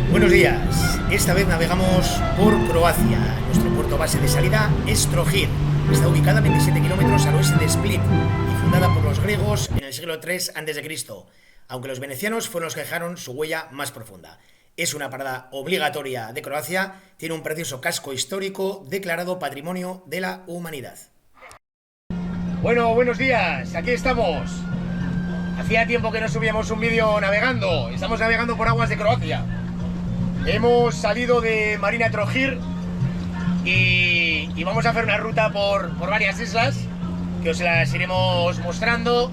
Buenos días, esta vez navegamos por Croacia. Nuestro puerto base de salida es Trogir. Está ubicada a 27 kilómetros al oeste de Split y fundada por los griegos en el siglo III a.C., aunque los venecianos fueron los que dejaron su huella más profunda. Es una parada obligatoria de Croacia, tiene un precioso casco histórico declarado Patrimonio de la Humanidad. Bueno, buenos días, aquí estamos. Hacía tiempo que no subíamos un vídeo navegando. Estamos navegando por aguas de Croacia. Hemos salido de Marina Trogir y vamos a hacer una ruta por varias islas que os las iremos mostrando.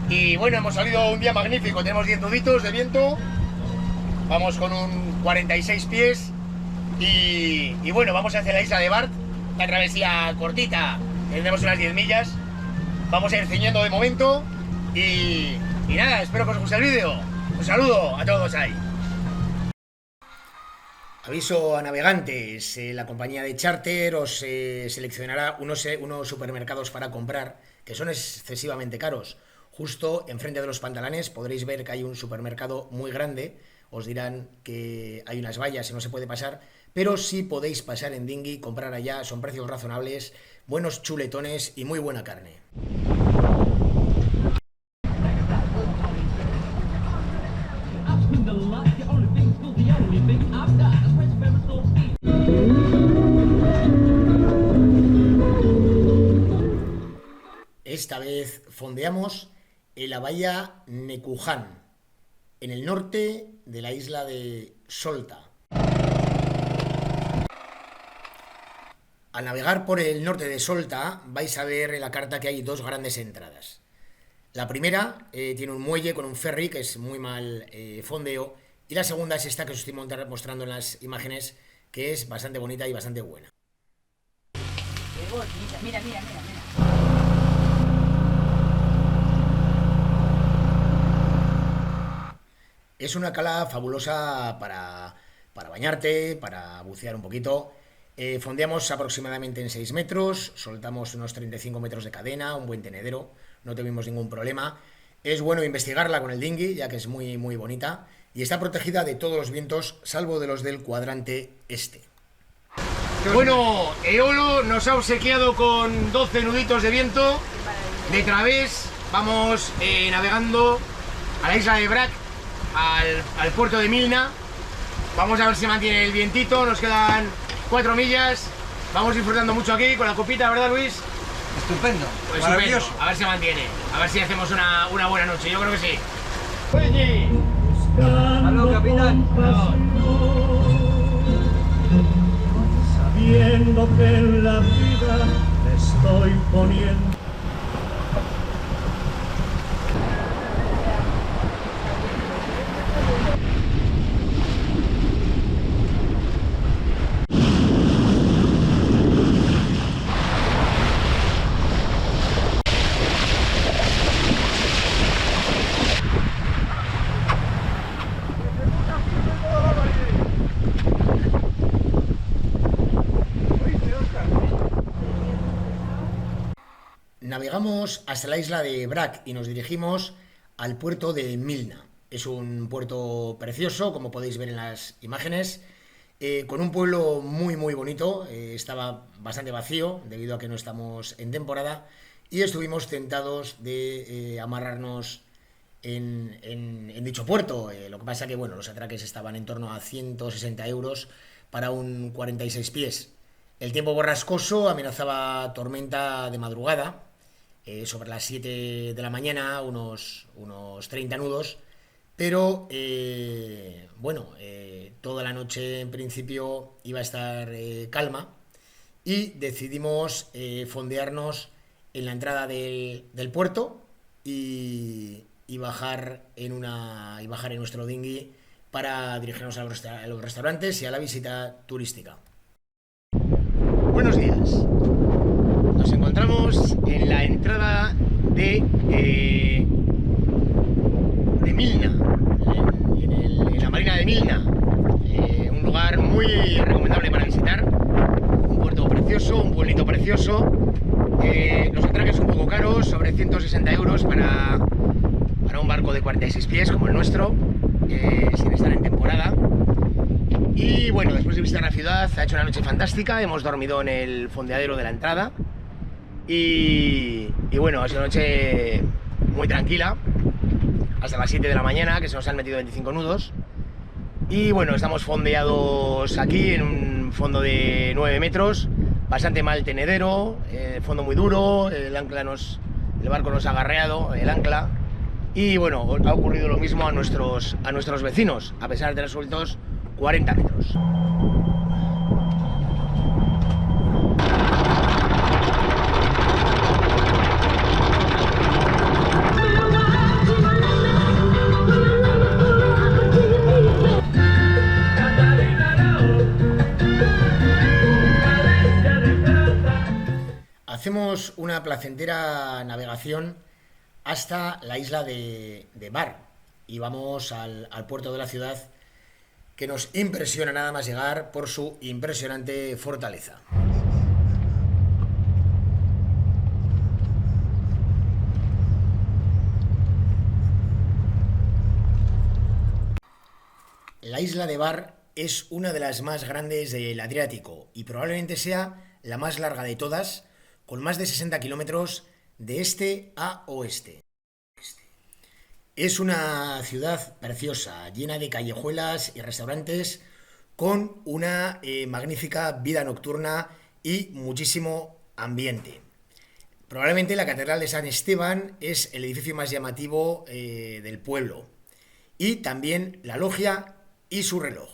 Y bueno, hemos salido un día magnífico. Tenemos 10 nuditos de viento. Vamos con un 46 pies. Y bueno, vamos hacia la isla de Bart. Una travesía cortita. Tendremos unas 10 millas. Vamos a ir ciñendo de momento. Y nada, espero que os guste el vídeo. Un saludo a todos ahí. Aviso a navegantes, la compañía de charter os seleccionará unos supermercados para comprar que son excesivamente caros. Justo enfrente de los pantalanes podréis ver que hay un supermercado muy grande. Os dirán que hay unas vallas y no se puede pasar, pero sí podéis pasar en dinghy, comprar allá, son precios razonables, buenos chuletones y muy buena carne. Esta vez fondeamos en la bahía Nekuhan, en el norte de la isla de Solta. Al navegar por el norte de Solta vais a ver en la carta que hay dos grandes entradas. La primera tiene un muelle con un ferry que es muy mal fondeo, y la segunda es esta que os estoy mostrando en las imágenes, que es bastante bonita y bastante buena. Qué bonita, mira. Es una cala fabulosa para bañarte, para bucear un poquito. Fondeamos aproximadamente en 6 metros, soltamos unos 35 metros de cadena, un buen tenedero, no tuvimos ningún problema. Es bueno investigarla con el dinghy, ya que es muy, muy bonita, y está protegida de todos los vientos, salvo de los del cuadrante este. Bueno, Eolo nos ha obsequiado con 12 nuditos de viento. De través vamos navegando a la isla de Brac, al puerto de Milna. Vamos a ver si mantiene el vientito, nos quedan 4 millas. Vamos disfrutando mucho aquí con la copita, ¿verdad, Luis? Estupendo, Pues maravilloso. estupendo. A ver si mantiene, a ver si hacemos una buena noche, yo creo que sí. ¡Oye! Aló, capitán. Sabiendo que en la vida me estoy poniendo. Navegamos hasta la isla de Brac y nos dirigimos al puerto de Milna. Es un puerto precioso, como podéis ver en las imágenes, con un pueblo muy muy bonito. Estaba bastante vacío debido a que no estamos en temporada y estuvimos tentados de amarrarnos en dicho puerto. Lo que pasa que bueno, los atraques estaban en torno a 160 euros para un 46 pies. El tiempo borrascoso amenazaba tormenta de madrugada. Sobre las 7 de la mañana, unos 30 nudos, pero bueno, toda la noche en principio iba a estar calma y decidimos fondearnos en la entrada del puerto y bajar en nuestro dinghy para dirigirnos a los restaurantes y a la visita turística. Buenos días. Nos encontramos en la entrada de Milna, en la marina de Milna, un lugar muy recomendable para visitar, un puerto precioso, un pueblito precioso. Los atraques un poco caros, sobre 160 euros para un barco de 46 pies como el nuestro, sin estar en temporada. Esta es la ciudad, ha hecho una noche fantástica, hemos dormido en el fondeadero de la entrada y bueno, ha sido una noche muy tranquila, hasta las 7 de la mañana, que se nos han metido 25 nudos. Y bueno, estamos fondeados aquí en un fondo de 9 metros, bastante mal tenedero, fondo muy duro, el barco nos ha agarreado, el ancla. Y bueno, ha ocurrido lo mismo a nuestros vecinos, a pesar de tener sueltos 40 metros. Hacemos una placentera navegación hasta la isla de Bar y vamos al puerto de la ciudad, que nos impresiona nada más llegar por su impresionante fortaleza. La isla de Bar es una de las más grandes del Adriático y probablemente sea la más larga de todas, con más de 60 kilómetros de este a oeste. Es una ciudad preciosa, llena de callejuelas y restaurantes, con una magnífica vida nocturna y muchísimo ambiente. Probablemente la Catedral de San Esteban es el edificio más llamativo del pueblo, y también la logia y su reloj.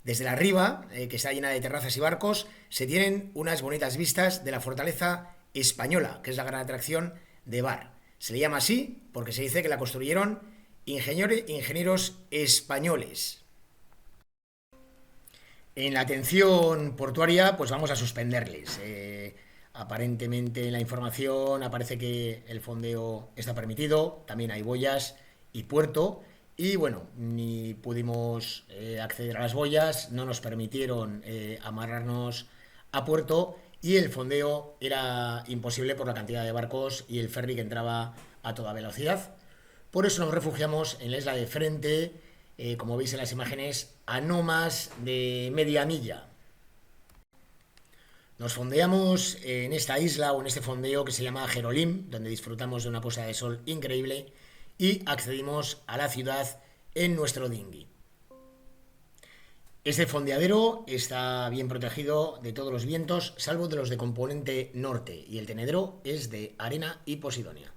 Desde la riba, que está llena de terrazas y barcos, se tienen unas bonitas vistas de la fortaleza española, que es la gran atracción de Bar. Se le llama así porque se dice que la construyeron ingenieros españoles. En la atención portuaria, pues vamos a suspenderles. Aparentemente en la información aparece que el fondeo está permitido, también hay boyas y puerto. Y bueno, ni pudimos acceder a las boyas, no nos permitieron amarrarnos a puerto y el fondeo era imposible por la cantidad de barcos y el ferry que entraba a toda velocidad. Por eso nos refugiamos en la isla de frente, como veis en las imágenes, a no más de media milla. Nos fondeamos en esta isla o en este fondeo que se llama Jerolim, donde disfrutamos de una puesta de sol increíble, y accedimos a la ciudad en nuestro dinghy. Este fondeadero está bien protegido de todos los vientos, salvo de los de componente norte, y el tenedero es de arena y posidonia.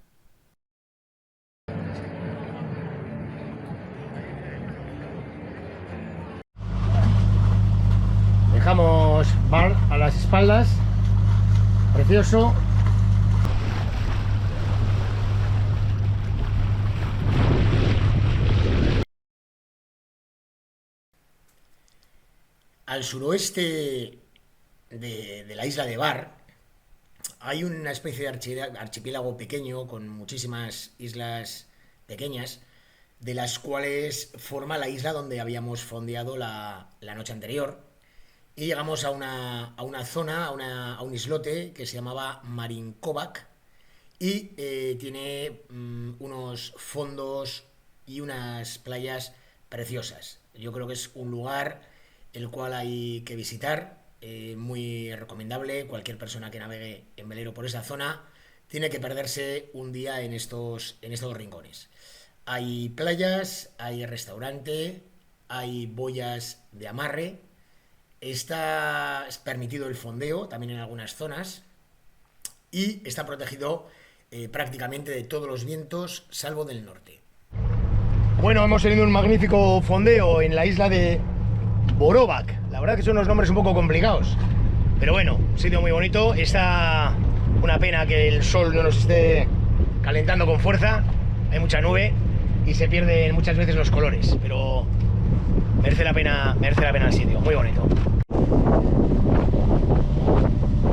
Dejamos Bar a las espaldas, precioso. Al suroeste de la isla de Bar hay una especie de archipiélago pequeño con muchísimas islas pequeñas, de las cuales forma la isla donde habíamos fondeado la noche anterior. Y llegamos a una zona, a un islote que se llamaba Marinkovac y tiene unos fondos y unas playas preciosas. Yo creo que es un lugar el cual hay que visitar, muy recomendable. Cualquier persona que navegue en velero por esa zona tiene que perderse un día en estos rincones. Hay playas, hay restaurante, hay boyas de amarre, está permitido el fondeo también en algunas zonas y está protegido prácticamente de todos los vientos, salvo del norte. Bueno, hemos tenido un magnífico fondeo en la isla de Borovac. La verdad que son unos nombres un poco complicados, pero bueno, un sitio muy bonito. Está una pena que el sol no nos esté calentando con fuerza, hay mucha nube y se pierden muchas veces los colores, pero merece la pena el sitio, muy bonito.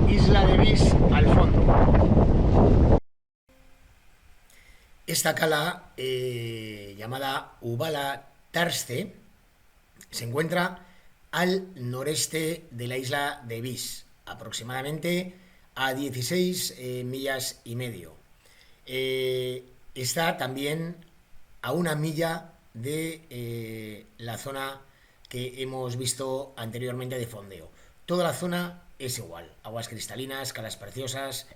Isla de Vis al fondo. Esta cala, llamada Ubala Tarste, se encuentra al noreste de la isla de Vis, aproximadamente a 16 millas y medio. Está también a una milla de la zona que hemos visto anteriormente de fondeo. Toda la zona es igual, aguas cristalinas, calas preciosas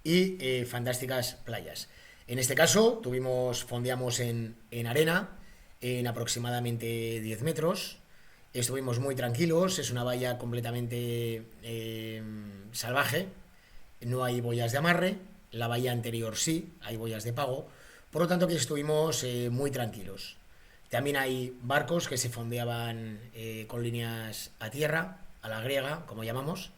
y fantásticas playas. En este caso fondeamos en arena, en aproximadamente 10 metros. Estuvimos muy tranquilos, es una bahía completamente salvaje, no hay boyas de amarre, la bahía anterior sí, hay boyas de pago, por lo tanto que estuvimos muy tranquilos. También hay barcos que se fondeaban con líneas a tierra, a la griega, como llamamos.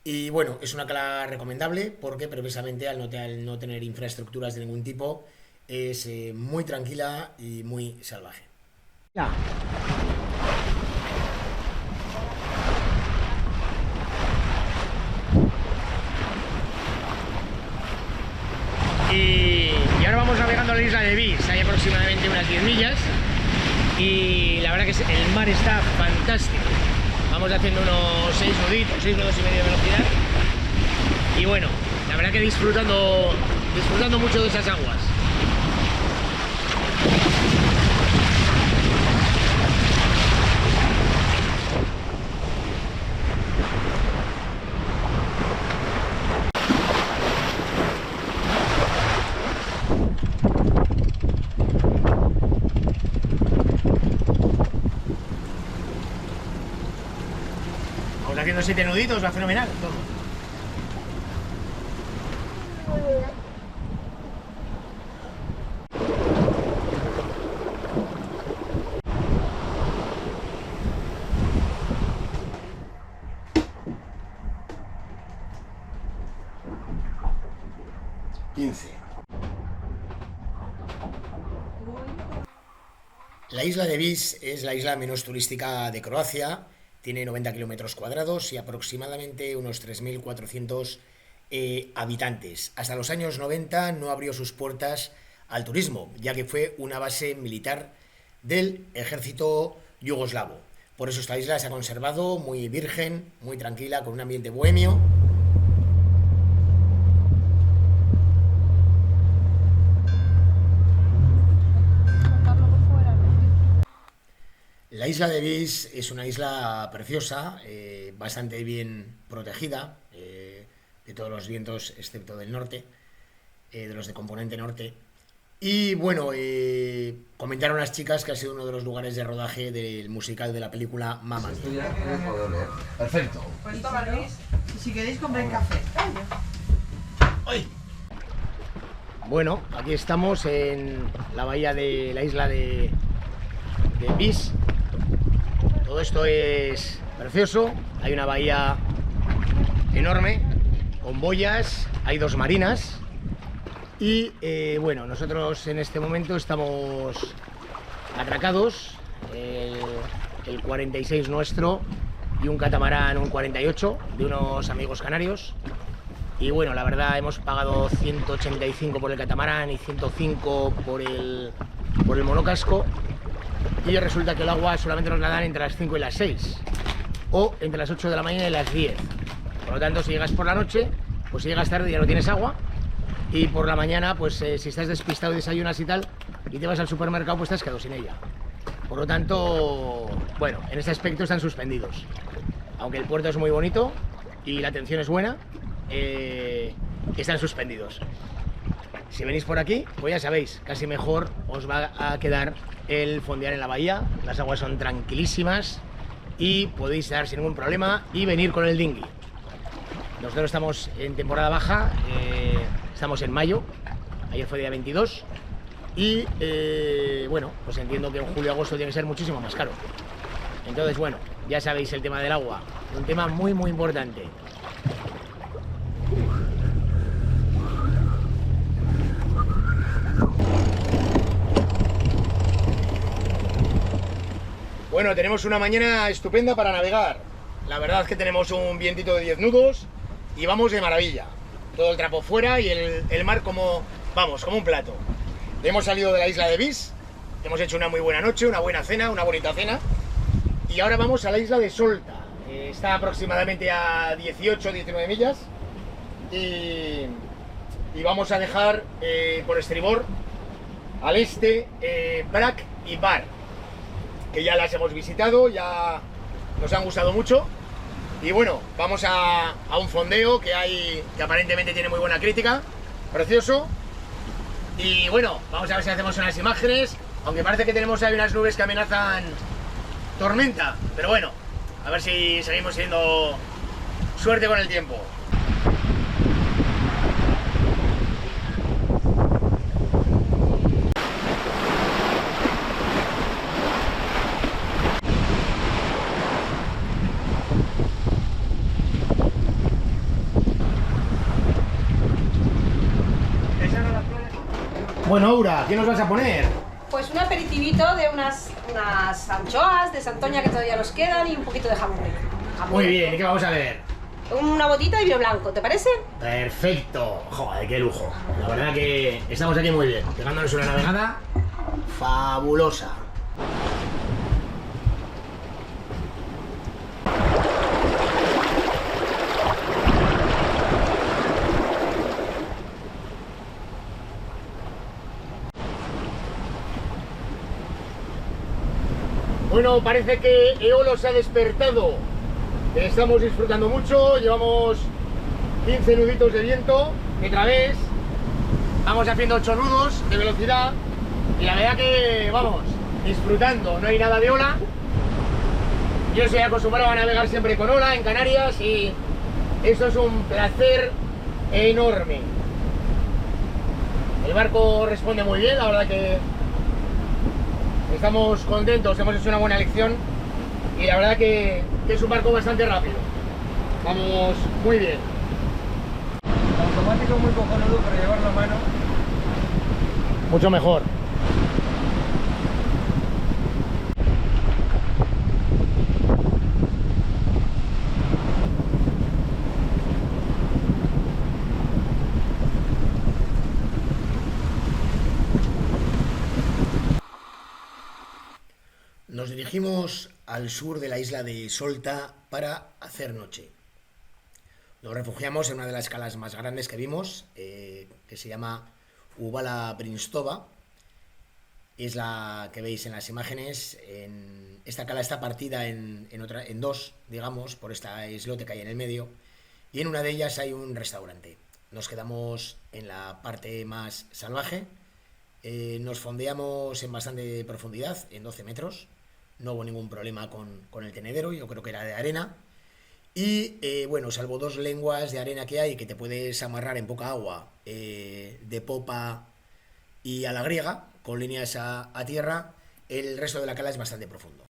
Y bueno, es una cala recomendable porque precisamente al no tener infraestructuras de ningún tipo es muy tranquila y muy salvaje. Ya. Y ahora vamos navegando a la isla de Vis, hay aproximadamente unas 10 millas y la verdad que el mar está fantástico. Vamos haciendo unos 6 nudos y medio de velocidad y bueno, la verdad que disfrutando mucho de esas aguas. Haciendo 7 nuditos, va fenomenal todo. La isla de Vis es la isla menos turística de Croacia. Tiene 90 kilómetros cuadrados y aproximadamente unos 3.400 habitantes. Hasta los años 90 no abrió sus puertas al turismo, ya que fue una base militar del ejército yugoslavo. Por eso esta isla se ha conservado muy virgen, muy tranquila, con un ambiente bohemio. La isla de Vis es una isla preciosa, bastante bien protegida de todos los vientos, excepto del norte, de los de componente norte. Y bueno, comentaron las chicas que ha sido uno de los lugares de rodaje del musical de la película Mamma Mía. Esto ya lo puedo leer. Perfecto. Pues tomaréis. Y si queréis comprar café. ¡Ay! Bueno, aquí estamos en la bahía de la isla de Vis. Todo esto es precioso, hay una bahía enorme, con boyas, hay 2 marinas y bueno, nosotros en este momento estamos atracados, el 46 nuestro y un catamarán, un 48 de unos amigos canarios y bueno, la verdad hemos pagado 185 por el catamarán y 105 por el monocasco. Y resulta que el agua solamente nos la dan entre las 5 y las 6 o entre las 8 de la mañana y las 10. Por lo tanto, si llegas por la noche, pues si llegas tarde ya no tienes agua y por la mañana, pues si estás despistado y desayunas y tal y te vas al supermercado, pues te has quedado sin ella. Por lo tanto, bueno, en este aspecto están suspendidos. Aunque el puerto es muy bonito y la atención es buena, están suspendidos. Si venís por aquí, pues ya sabéis, casi mejor os va a quedar el fondear en la bahía. Las aguas son tranquilísimas y podéis dar sin ningún problema y venir con el dinghy. Nosotros estamos en temporada baja, estamos en mayo, ayer fue día 22 y bueno, pues entiendo que en julio y agosto tiene que ser muchísimo más caro. Entonces bueno, ya sabéis el tema del agua, un tema muy muy importante. Bueno, tenemos una mañana estupenda para navegar. La verdad es que tenemos un vientito de 10 nudos y vamos de maravilla. Todo el trapo fuera y el mar como, vamos, como un plato. Hemos salido de la isla de Vis, hemos hecho una muy buena noche, una buena cena, una bonita cena. Y ahora vamos a la isla de Solta. Está aproximadamente a 18-19 millas. Y vamos a dejar por estribor al este Brac y Bar. que ya las hemos visitado, ya nos han gustado mucho. Y bueno, vamos a un fondeo que aparentemente tiene muy buena crítica, precioso. Y bueno, vamos a ver si hacemos unas imágenes, aunque parece que tenemos ahí unas nubes que amenazan tormenta, pero bueno, a ver si seguimos teniendo suerte con el tiempo. Bueno, Aura, ¿qué nos vas a poner? Pues un aperitivito de unas anchoas de Santoña que todavía nos quedan y un poquito de jamón. Muy bien, ¿y qué vamos a ver? Una botita de vino blanco, ¿te parece? Perfecto, joder, qué lujo. La verdad que estamos aquí muy bien, pegándonos una navegada fabulosa. Bueno, parece que Eolo se ha despertado. Estamos disfrutando mucho, llevamos 15 nuditos de viento y otra vez vamos haciendo 8 nudos de velocidad y la verdad que vamos disfrutando, no hay nada de ola. Yo soy acostumbrado a navegar siempre con ola en Canarias y esto es un placer enorme. El barco responde muy bien, la verdad que estamos contentos, hemos hecho una buena lección y la verdad que es un barco bastante rápido. Vamos muy bien. Automático muy cojonudo, pero llevarlo a mano. Mucho mejor. Nos dirigimos al sur de la isla de Solta para hacer noche. Nos refugiamos en una de las calas más grandes que vimos, que se llama Ubala Brinstova. Es la que veis en las imágenes. Esta cala está partida en dos, digamos, por esta islote que hay en el medio. Y en una de ellas hay un restaurante. Nos quedamos en la parte más salvaje. Nos fondeamos en bastante profundidad, en 12 metros. No hubo ningún problema con el tenedero, yo creo que era de arena. Y bueno, salvo 2 lenguas de arena que hay que te puedes amarrar en poca agua de popa y a la griega, con líneas a tierra, el resto de la cala es bastante profundo.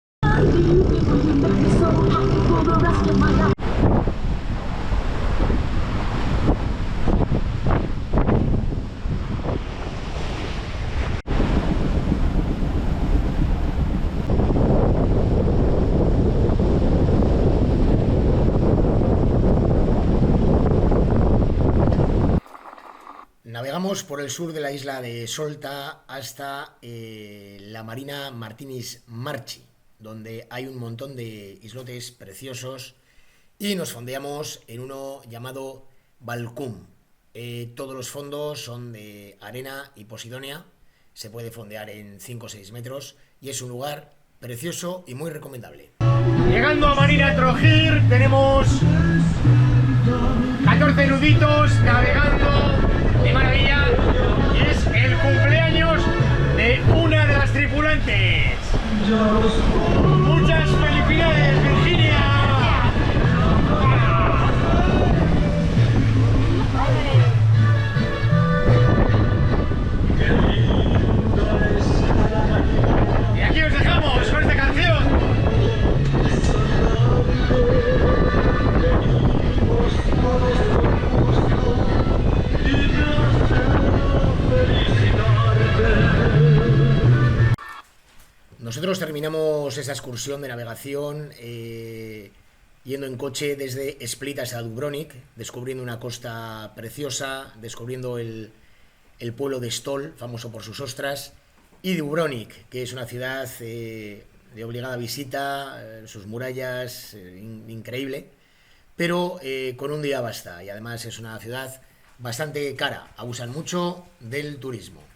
Navegamos por el sur de la isla de Solta hasta la Marina Martinis Marchi, donde hay un montón de islotes preciosos y nos fondeamos en uno llamado Balcum. Todos los fondos son de arena y posidonia, se puede fondear en 5 o 6 metros y es un lugar precioso y muy recomendable. Llegando a Marina Trojir tenemos 14 nuditos navegando de maravilla y es el cumpleaños de una de las tripulantes. ¡Muchas felicidades, Virginia! Y aquí os dejamos con esta canción. Nosotros terminamos esa excursión de navegación yendo en coche desde Split hasta Dubrovnik, descubriendo una costa preciosa, descubriendo el pueblo de Stol, famoso por sus ostras, y Dubrovnik, que es una ciudad de obligada visita, sus murallas, increíble, pero con un día basta, y además es una ciudad bastante cara, abusan mucho del turismo.